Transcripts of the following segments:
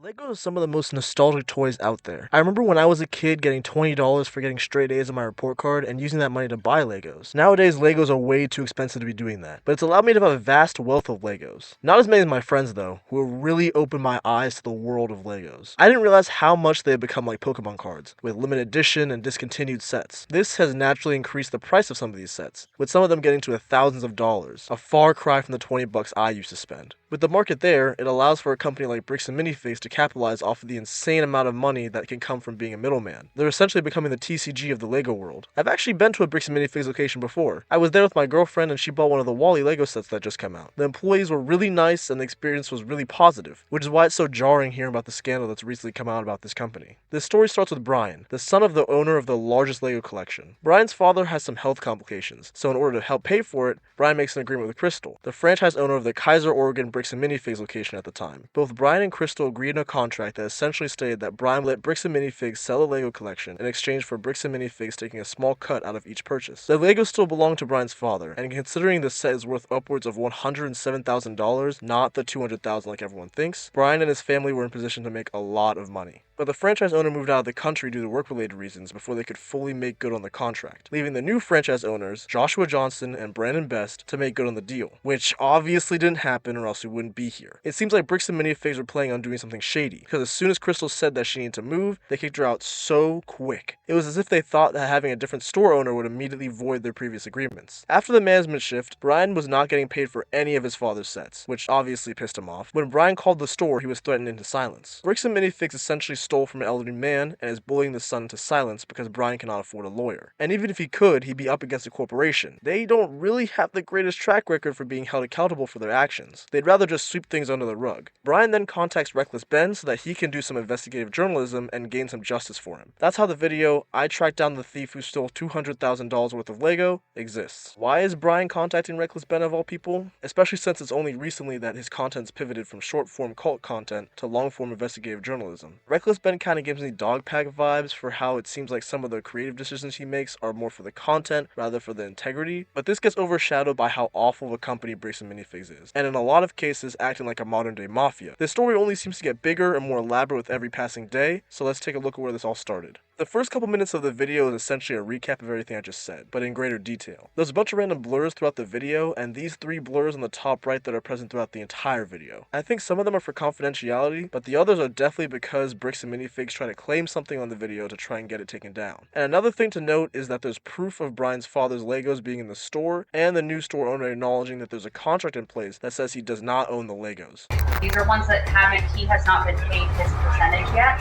Legos are some of the most nostalgic toys out there. I remember when I was a kid getting $20 for getting straight A's on my report card and using that money to buy Legos. Nowadays, Legos are way too expensive to be doing that, but it's allowed me to have a vast wealth of Legos. Not as many as my friends though, who have really opened my eyes to the world of Legos. I didn't realize how much they had become like Pokemon cards, with limited edition and discontinued sets. This has naturally increased the price of some of these sets, with some of them getting to the thousands of dollars, a far cry from the 20 bucks I used to spend. With the market there, it allows for a company like Bricks and Minifigs to capitalize off of the insane amount of money that can come from being a middleman. They're essentially becoming the TCG of the Lego world. I've actually been to a Bricks and Minifigs location before. I was there with my girlfriend and she bought one of the Wally Lego sets that just come out. The employees were really nice and the experience was really positive, which is why it's so jarring hearing about the scandal that's recently come out about this company. This story starts with Brian, the son of the owner of the largest Lego collection. Brian's father has some health complications, so in order to help pay for it, Brian makes an agreement with Crystal, the franchise owner of the Kaiser, Oregon Bricks and Minifigs location at the time. Both Brian and Crystal agreed in a contract that essentially stated that Brian would let Bricks and Minifigs sell the Lego collection in exchange for Bricks and Minifigs taking a small cut out of each purchase. The Legos still belong to Brian's father, and considering the set is worth upwards of $107,000, not the $200,000 like everyone thinks, Brian and his family were in position to make a lot of money. But the franchise owner moved out of the country due to work-related reasons before they could fully make good on the contract, leaving the new franchise owners, Joshua Johnson and Brandon Best, to make good on the deal, which obviously didn't happen or else we wouldn't be here. It seems like Bricks and Minifigs were planning on doing something shady, because as soon as Crystal said that she needed to move, they kicked her out so quick. It was as if they thought that having a different store owner would immediately void their previous agreements. After the management shift, Brian was not getting paid for any of his father's sets, which obviously pissed him off. When Brian called the store, he was threatened into silence. Bricks and Minifigs essentially stole from an elderly man and is bullying the son into silence because Brian cannot afford a lawyer. And even if he could, he'd be up against a corporation. They don't really have the greatest track record for being held accountable for their actions. They'd rather just sweep things under the rug. Brian then contacts Reckless Ben so that he can do some investigative journalism and gain some justice for him. That's how the video, "I tracked down the thief who stole $200,000 worth of Lego," exists. Why is Brian contacting Reckless Ben of all people? Especially since it's only recently that his content's pivoted from short-form cult content to long-form investigative journalism. Reckless Ben kind of gives me dog pack vibes for how it seems like some of the creative decisions he makes are more for the content rather for the integrity, but this gets overshadowed by how awful of a company Bricks and Minifigs is, and in a lot of cases acting like a modern day mafia. This story only seems to get bigger and more elaborate with every passing day, so let's take a look at where this all started. The first couple minutes of the video is essentially a recap of everything I just said, but in greater detail. There's a bunch of random blurs throughout the video, and these three blurs on the top right that are present throughout the entire video. I think some of them are for confidentiality, but the others are definitely because Bricks and Minifigs try to claim something on the video to try and get it taken down. And another thing to note is that there's proof of Brian's father's Legos being in the store, and the new store owner acknowledging that there's a contract in place that says he does not own the Legos. These are ones that he has not been paid his percentage yet.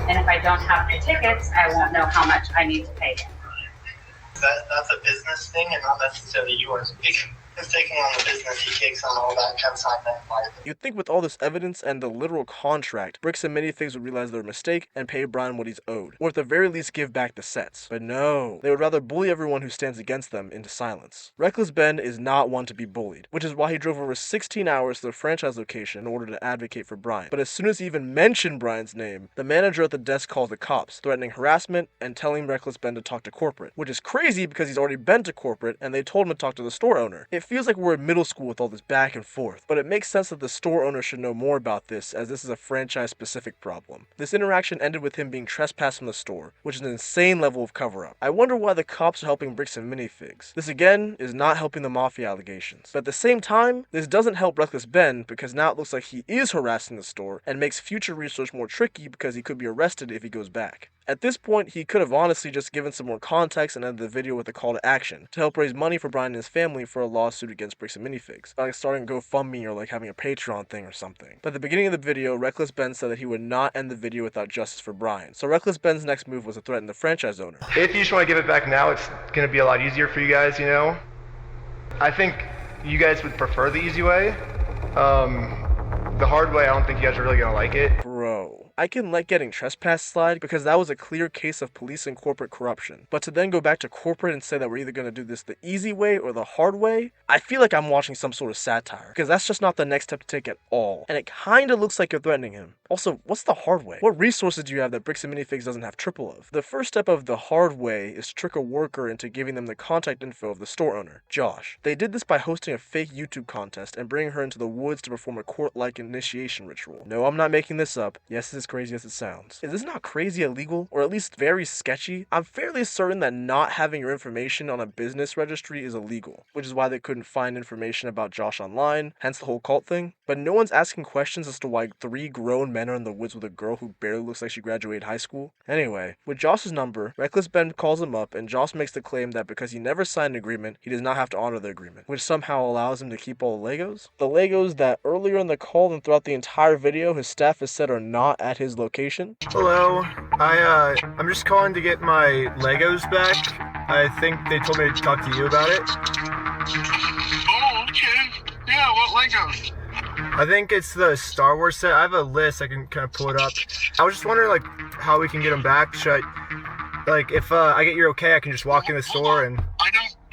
And if I don't have the tickets, I won't know how much I need to pay him. That's a business thing and not necessarily yours. He's taking on the business, he takes on all that kind of side by it. You'd think with all this evidence and the literal contract, Bricks and Minifigs would realize their mistake and pay Brian what he's owed, or at the very least give back the sets. But no, they would rather bully everyone who stands against them into silence. Reckless Ben is not one to be bullied, which is why he drove over 16 hours to the franchise location in order to advocate for Brian. But as soon as he even mentioned Brian's name, the manager at the desk calls the cops, threatening harassment and telling Reckless Ben to talk to corporate, which is crazy because he's already been to corporate and they told him to talk to the store owner. It feels like we're in middle school with all this back and forth, but it makes sense that the store owner should know more about this, as this is a franchise-specific problem. This interaction ended with him being trespassed from the store, which is an insane level of cover-up. I wonder why the cops are helping Bricks and Minifigs. This again is not helping the mafia allegations. But at the same time, this doesn't help Reckless Ben because now it looks like he is harassing the store and makes future research more tricky because he could be arrested if he goes back. At this point, he could have honestly just given some more context and ended the video with a call to action to help raise money for Brian and his family for a lawsuit against Bricks and Minifigs, like starting a GoFundMe or like having a Patreon thing or something. But at the beginning of the video, Reckless Ben said that he would not end the video without justice for Brian, so Reckless Ben's next move was to threaten the franchise owner. If you just want to give it back now, it's going to be a lot easier for you guys, you know? I think you guys would prefer the easy way. The hard way, I don't think you guys are really going to like it. Bro. I can let getting trespassed slide because that was a clear case of police and corporate corruption. But to then go back to corporate and say that we're either going to do this the easy way or the hard way, I feel like I'm watching some sort of satire, because that's just not the next step to take at all. And it kinda looks like you're threatening him. Also, what's the hard way? What resources do you have that Bricks and Minifigs doesn't have triple of? The first step of the hard way is to trick a worker into giving them the contact info of the store owner, Josh. They did this by hosting a fake YouTube contest and bringing her into the woods to perform a court-like initiation ritual. No, I'm not making this up. Yes, it's as crazy as it sounds. Is this not crazy illegal, or at least very sketchy? I'm fairly certain that not having your information on a business registry is illegal, which is why they couldn't find information about Josh online, hence the whole cult thing. But no one's asking questions as to why 3 grown men are in the woods with a girl who barely looks like she graduated high school. Anyway, with Josh's number, Reckless Ben calls him up and Josh makes the claim that because he never signed an agreement, he does not have to honor the agreement, which somehow allows him to keep all the Legos. The Legos that earlier in the call and throughout the entire video his staff has said are not at his location. Hello, I'm just calling to get my Legos back. I think they told me to talk to you about it. Oh, okay. Yeah, what Legos? I think it's the Star Wars set. I have a list. I can kind of pull it up. I was just wondering, like, how we can get them back. Should I, like, if I get your okay, I can just walk in the store and...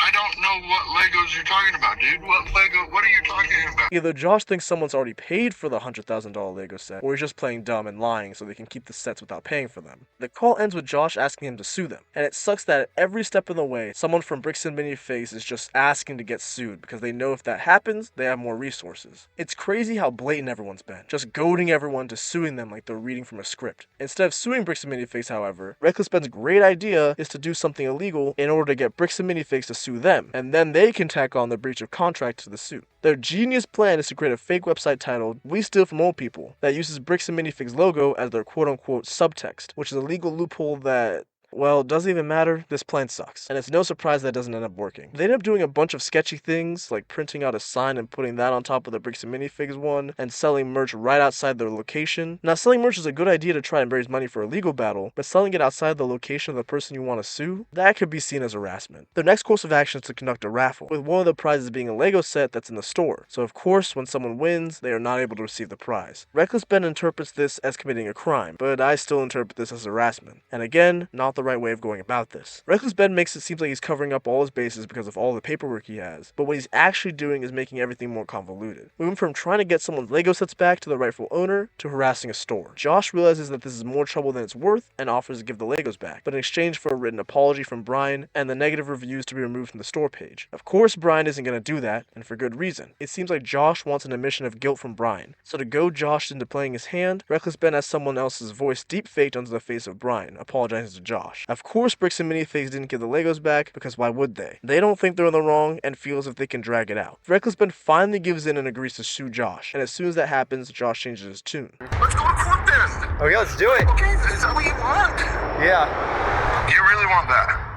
I don't know what Legos you're talking about, dude. What are you talking about? Either Josh thinks someone's already paid for the $100,000 Lego set, or he's just playing dumb and lying so they can keep the sets without paying for them. The call ends with Josh asking him to sue them, and it sucks that at every step of the way, someone from Bricks and Minifigs is just asking to get sued because they know if that happens, they have more resources. It's crazy how blatant everyone's been, just goading everyone to suing them like they're reading from a script. Instead of suing Bricks and Minifigs, however, Reckless Ben's great idea is to do something illegal in order to get Bricks and Minifigs to sue them, and then they can tack on the breach of contract to the suit. Their genius plan is to create a fake website titled "We Steal From Old People" that uses Bricks and Minifigs logo as their quote-unquote subtext, which is a legal loophole that, well, doesn't even matter. This plan sucks, and it's no surprise that it doesn't end up working. They end up doing a bunch of sketchy things, like printing out a sign and putting that on top of the Bricks and Minifigs one, and selling merch right outside their location. Now, selling merch is a good idea to try and raise money for a legal battle, but selling it outside the location of the person you want to sue, that could be seen as harassment. Their next course of action is to conduct a raffle, with one of the prizes being a Lego set that's in the store. So of course, when someone wins, they are not able to receive the prize. Reckless Ben interprets this as committing a crime, but I still interpret this as harassment. And again, not the right way of going about this. Reckless Ben makes it seem like he's covering up all his bases because of all the paperwork he has, but what he's actually doing is making everything more convoluted. Moving from trying to get someone's Lego sets back to the rightful owner, to harassing a store. Josh realizes that this is more trouble than it's worth and offers to give the Legos back, but in exchange for a written apology from Brian and the negative reviews to be removed from the store page. Of course, Brian isn't going to do that, and for good reason. It seems like Josh wants an admission of guilt from Brian, so to goad Josh into playing his hand, Reckless Ben has someone else's voice deep-faked onto the face of Brian, apologizing to Josh. Of course, Bricks and Minifigs didn't give the Legos back, because why would they? They don't think they're in the wrong and feel as if they can drag it out. Reckless Ben finally gives in and agrees to sue Josh, and as soon as that happens, Josh changes his tune. Let's go to court then. Okay, let's do it. Okay, is that what you want? Yeah. You really want that?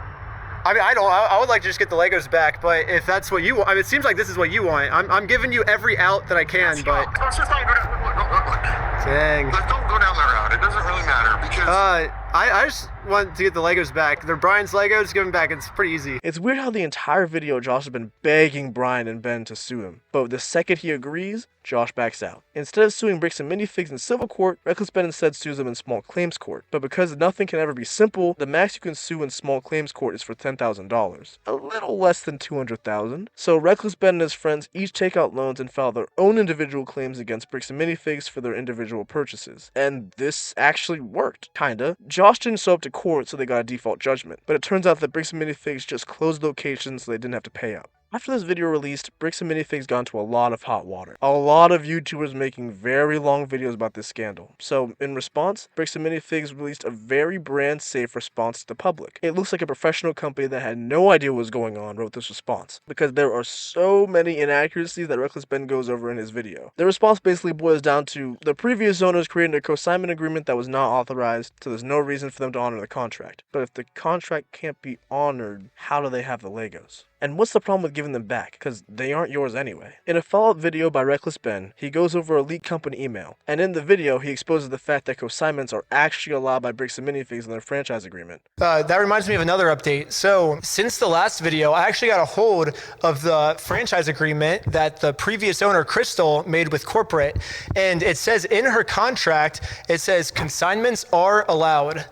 I mean, I would like to just get the Legos back, but if that's what you want, I mean, it seems like this is what you want. I'm giving you every out that I can, but... Let's just not go down. Look. Dang. Let's don't go down that route. It doesn't really matter because... I just want to get the Legos back. They're Brian's Legos, give them back. It's pretty easy. It's weird how the entire video Josh has been begging Brian and Ben to sue him, but the second he agrees, Josh backs out. Instead of suing Bricks and Minifigs in civil court, Reckless Ben instead sues them in small claims court. But because nothing can ever be simple, the max you can sue in small claims court is for $10,000. A little less than $200,000. So Reckless Ben and his friends each take out loans and file their own individual claims against Bricks and Minifigs for their individual purchases. And this actually worked, kinda. Josh didn't show up to court, so they got a default judgment. But it turns out that Bricks and Minifigs just closed locations so they didn't have to pay up. After this video released, Bricks and Minifigs got into a lot of hot water. A lot of YouTubers making very long videos about this scandal. So, in response, Bricks and Minifigs released a very brand-safe response to the public. It looks like a professional company that had no idea what was going on wrote this response, because there are so many inaccuracies that Reckless Ben goes over in his video. The response basically boils down to the previous owners created a consignment agreement that was not authorized, so there's no reason for them to honor the contract. But if the contract can't be honored, how do they have the Legos? And what's the problem with giving them back? Because they aren't yours anyway. In a follow-up video by Reckless Ben, he goes over a leaked company email, and in the video, he exposes the fact that consignments are actually allowed by Bricks and Minifigs in their franchise agreement. That reminds me of another update. So since the last video, I actually got a hold of the franchise agreement that the previous owner, Crystal, made with corporate. And it says in her contract, it says consignments are allowed.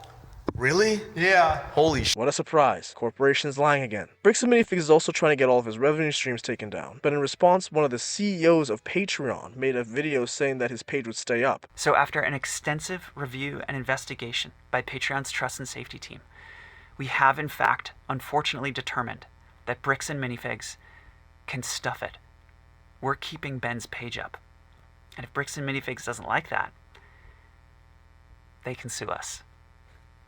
Really? Yeah. Holy sh! What a surprise. Corporation's lying again. Bricks and Minifigs is also trying to get all of his revenue streams taken down. But in response, one of the CEOs of Patreon made a video saying that his page would stay up. So after an extensive review and investigation by Patreon's trust and safety team, we have in fact unfortunately determined that Bricks and Minifigs can stuff it. We're keeping Ben's page up. And if Bricks and Minifigs doesn't like that, they can sue us.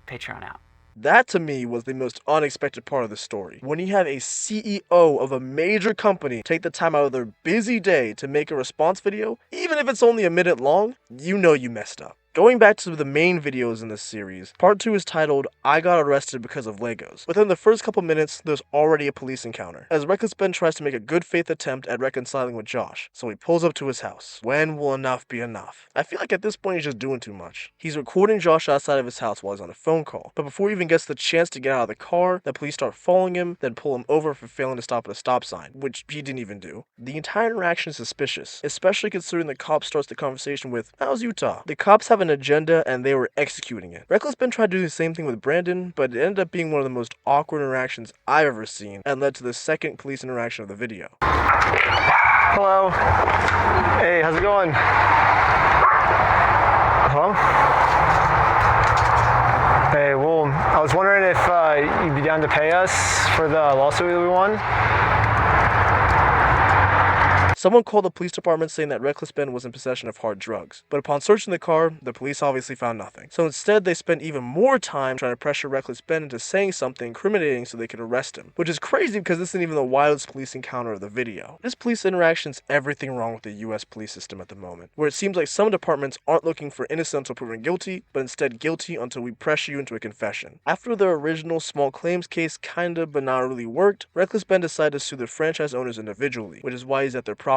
Patreon out. That to me was the most unexpected part of the story. When you have a CEO of a major company take the time out of their busy day to make a response video, even if it's only a minute long, you know you messed up. Going back to the main videos in this series, part 2 is titled, I Got Arrested Because of Legos. Within the first couple minutes, there's already a police encounter, as Reckless Ben tries to make a good faith attempt at reconciling with Josh, so he pulls up to his house. When will enough be enough? I feel like at this point he's just doing too much. He's recording Josh outside of his house while he's on a phone call, but before he even gets the chance to get out of the car, the police start following him, then pull him over for failing to stop at a stop sign, which he didn't even do. The entire interaction is suspicious, especially considering the cop starts the conversation with, how's Utah? The cops have an agenda and they were executing it. Reckless Ben tried to do the same thing with Brandon, but it ended up being one of the most awkward interactions I've ever seen and led to the second police interaction of the video. Hello. Hey, how's it going? Hello? Hey, well, I was wondering if you'd be down to pay us for the lawsuit that we won. Someone called the police department saying that Reckless Ben was in possession of hard drugs, but upon searching the car, the police obviously found nothing. So instead, they spent even more time trying to pressure Reckless Ben into saying something incriminating so they could arrest him, which is crazy because this isn't even the wildest police encounter of the video. This police interaction is everything wrong with the US police system at the moment, where it seems like some departments aren't looking for innocent until proven guilty, but instead guilty until we pressure you into a confession. After their original small claims case kinda but not really worked, Reckless Ben decided to sue the franchise owners individually, which is why he's at their properties,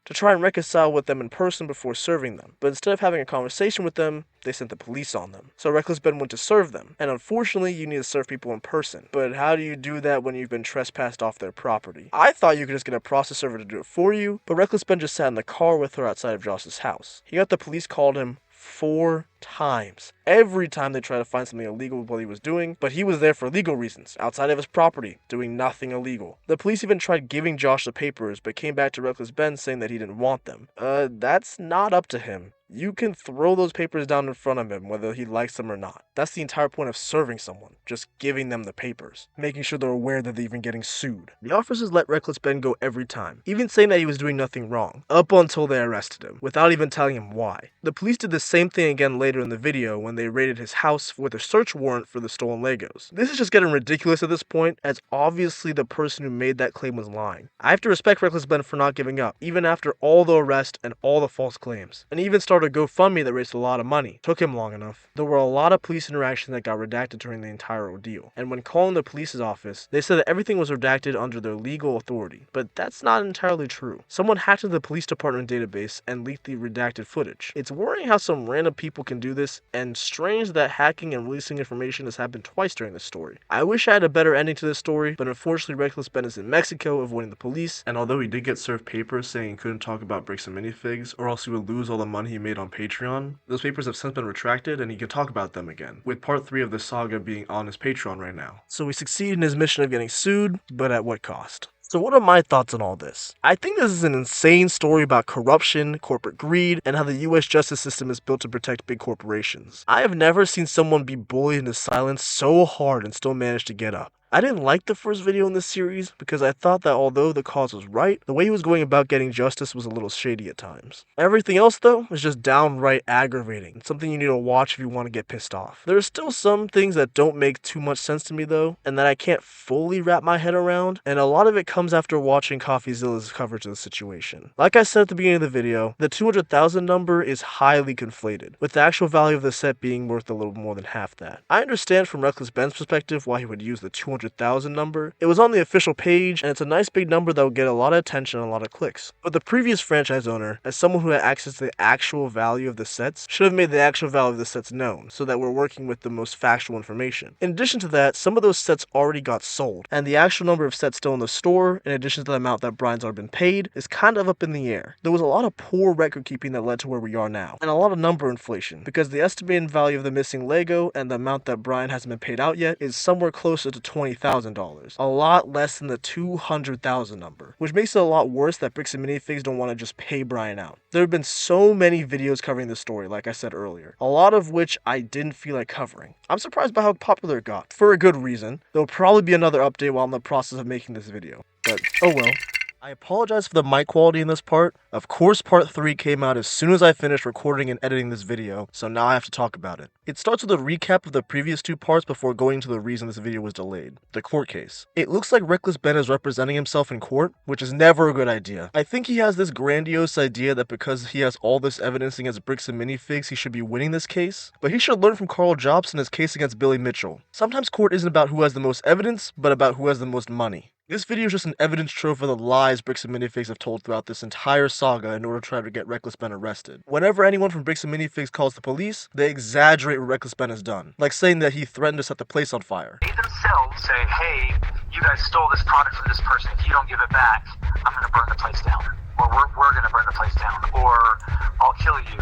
to try and reconcile with them in person before serving them. But instead of having a conversation with them, they sent the police on them. So Reckless Ben went to serve them, and unfortunately you need to serve people in person. But how do you do that when you've been trespassed off their property? I thought you could just get a process server to do it for you, but Reckless Ben just sat in the car with her outside of Josh's house. He got the police called him 4 times. Every time they tried to find something illegal with what he was doing, but he was there for legal reasons, outside of his property, doing nothing illegal. The police even tried giving Josh the papers, but came back to Reckless Ben saying that he didn't want them. That's not up to him. You can throw those papers down in front of him, whether he likes them or not. That's the entire point of serving someone, just giving them the papers, making sure they're aware that they're even getting sued. The officers let Reckless Ben go every time, even saying that he was doing nothing wrong, up until they arrested him, without even telling him why. The police did the same thing again later in the video when they raided his house with a search warrant for the stolen Legos. This is just getting ridiculous at this point, as obviously the person who made that claim was lying. I have to respect Reckless Ben for not giving up, even after all the arrest and all the false claims, and even started a GoFundMe that raised a lot of money. Took him long enough. There were a lot of police interactions that got redacted during the entire ordeal, and when calling the police's office, they said that everything was redacted under their legal authority, but that's not entirely true. Someone hacked into the police department database and leaked the redacted footage. It's worrying how some random people can do this, and strange that hacking and releasing information has happened twice during this story. I wish I had a better ending to this story, but unfortunately Reckless Ben is in Mexico avoiding the police, and although he did get served papers saying he couldn't talk about Bricks and Minifigs, or else he would lose all the money he made on Patreon, those papers have since been retracted and he can talk about them again, with part 3 of the saga being on his Patreon right now. So he succeeded in his mission of getting sued, but at what cost? So what are my thoughts on all this? I think this is an insane story about corruption, corporate greed, and how the US justice system is built to protect big corporations. I have never seen someone be bullied into silence so hard and still manage to get up. I didn't like the first video in this series because I thought that although the cause was right, the way he was going about getting justice was a little shady at times. Everything else though is just downright aggravating, something you need to watch if you want to get pissed off. There are still some things that don't make too much sense to me though, and that I can't fully wrap my head around, and a lot of it comes after watching CoffeeZilla's coverage of the situation. Like I said at the beginning of the video, the 200,000 number is highly conflated, with the actual value of the set being worth a little more than half that. I understand from Reckless Ben's perspective why he would use the 200,000 200,000 number. It was on the official page, and it's a nice big number that will get a lot of attention and a lot of clicks. But the previous franchise owner, as someone who had access to the actual value of the sets, should have made the actual value of the sets known, so that we're working with the most factual information. In addition to that, some of those sets already got sold, and the actual number of sets still in the store, in addition to the amount that Brian's already been paid, is kind of up in the air. There was a lot of poor record keeping that led to where we are now, and a lot of number inflation, because the estimated value of the missing Lego and the amount that Brian hasn't been paid out yet is somewhere closer to $20,000, a lot less than the 200,000 number, which makes it a lot worse that Bricks and Minifigs don't want to just pay Brian out. There have been so many videos covering this story, like I said earlier, a lot of which I didn't feel like covering. I'm surprised by how popular it got, for a good reason. There'll probably be another update while I'm in the process of making this video, but oh well. I apologize for the mic quality in this part. Of course, part 3 came out as soon as I finished recording and editing this video, so now I have to talk about it. It starts with a recap of the previous 2 parts before going to the reason this video was delayed, the court case. It looks like Reckless Ben is representing himself in court, which is never a good idea. I think he has this grandiose idea that because he has all this evidence against Bricks and Minifigs, he should be winning this case, but he should learn from Carl Jobst in his case against Billy Mitchell. Sometimes court isn't about who has the most evidence, but about who has the most money. This video is just an evidence trove of the lies Bricks and Minifigs have told throughout this entire saga in order to try to get Reckless Ben arrested. Whenever anyone from Bricks and Minifigs calls the police, they exaggerate what Reckless Ben has done, like saying that he threatened to set the place on fire. They themselves say, hey, you guys stole this product from this person, if you don't give it back, I'm going to burn the place down. Or we're going to burn the place down. Or I'll kill you.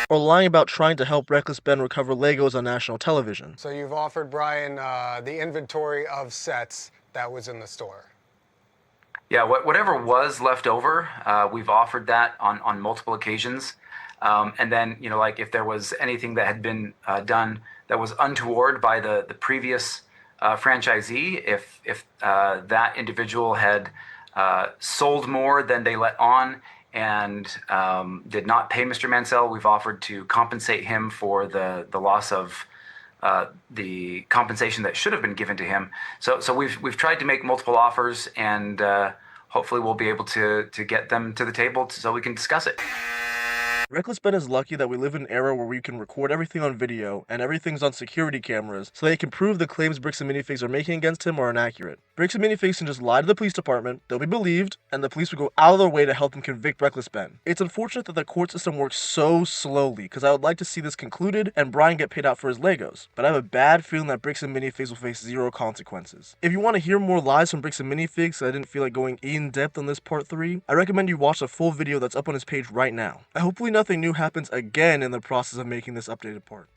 Or lying about trying to help Reckless Ben recover Legos on national television. So you've offered Brian the inventory of sets that was in the store. Yeah, whatever was left over, we've offered that on multiple occasions. And then, you know, like if there was anything that had been done that was untoward by the previous franchisee, if that individual had sold more than they let on and did not pay Mr. Mansell, we've offered to compensate him for the loss of the compensation that should have been given to him. So we've tried to make multiple offers, and hopefully we'll be able to get them to the table so we can discuss it. Reckless Ben is lucky that we live in an era where we can record everything on video and everything's on security cameras so they can prove the claims Bricks and Minifigs are making against him are inaccurate. Bricks and Minifigs can just lie to the police department, they'll be believed, and the police will go out of their way to help them convict Reckless Ben. It's unfortunate that the court system works so slowly, because I would like to see this concluded and Brian get paid out for his Legos, but I have a bad feeling that Bricks and Minifigs will face zero consequences. If you want to hear more lies from Bricks and Minifigs, I didn't feel like going in depth on this part 3, I recommend you watch the full video that's up on his page right now. Hopefully nothing new happens again in the process of making this updated part.